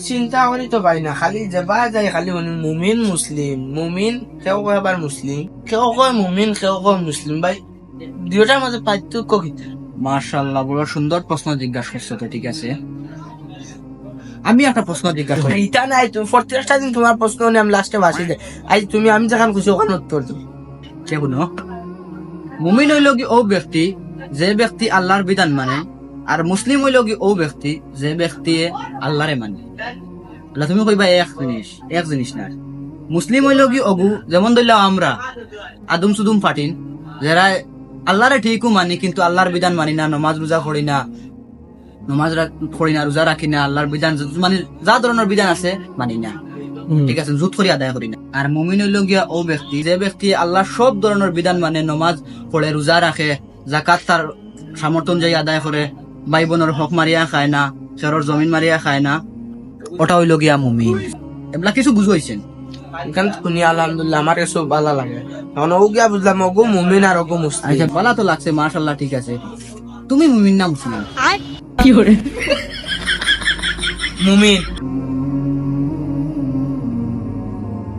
চিন্তা করি তো পাই না, খালি যাবা যায় খালি মুমিন মুসলিম, মুমিন কেউ কয় আবার মুসলিম, কেউ কয় মুমিন, কেউ কয় মুসলিম। ভাই দুটার মাঝে পার্থক্য কিতা? মাশাআল্লাহ, বড় সুন্দর প্রশ্ন জিজ্ঞাসা করছো। তো ঠিক আছে, আমি একটা প্রশ্ন জিজ্ঞাসা করি। ইটা নাই, তুমি প্রত্যেকটা দিন তোমার প্রশ্ন নিয়ে আমি লাস্টে বাসি দেয়। আজ তুমি আমি যেখান খুশি ওখানে উত্তর দেবো। কে শুনো, মুমিন হইল কি ও ব্যক্তি যে ব্যক্তি আল্লাহর বিধান মানে, আর মুসলিম হইল কি ও ব্যক্তি যে ব্যক্তি আল্লাহরে মানে। আল্লাহ তুমি কইবা এক জিনিস না। মুসলিম হইল কি অগু, যেমন ধরলাম আমরা আদম সুদুম ফাটিন, যারা আল্লাহরে ঠিকও মানি কিন্তু আল্লাহর বিধান মানি না, নমাজ রোজা করি না, পড়ি না, রোজা রাখি না, আল্লাহর বিধান মানে যা ধরনের বিধান আছে মানি না, ঠিক আছে, জুত করি আদায় করি না। আর মুমিন হইল গিয়া ও ব্যক্তি যে ব্যক্তি আল্লাহর সব ধরনের বিধান মানে, নমাজ পড়ে, রোজা রাখে, জাকাত তার সামর্থ্য অনুযায়ী আদায় করে, ভাই বোনের হক মারিয়া খায় না, চেরর জমিন মারিয়া খায় না, ওটা হইল গিয়া মুমিন। এগুলা কিছু বুঝাইছেন? এখান শুনি আলহামদুলিল্লাহ আমার কাছে ভালো লাগে। এখন ও গিয়া বুঝলাম ওগো মুমিন আর ওগো মুসলিম। আচ্ছা, ভালো তো লাগছে, মাশাআল্লাহ, ঠিক আছে। তুমি মুমিন না মুসলিম? মুমিন।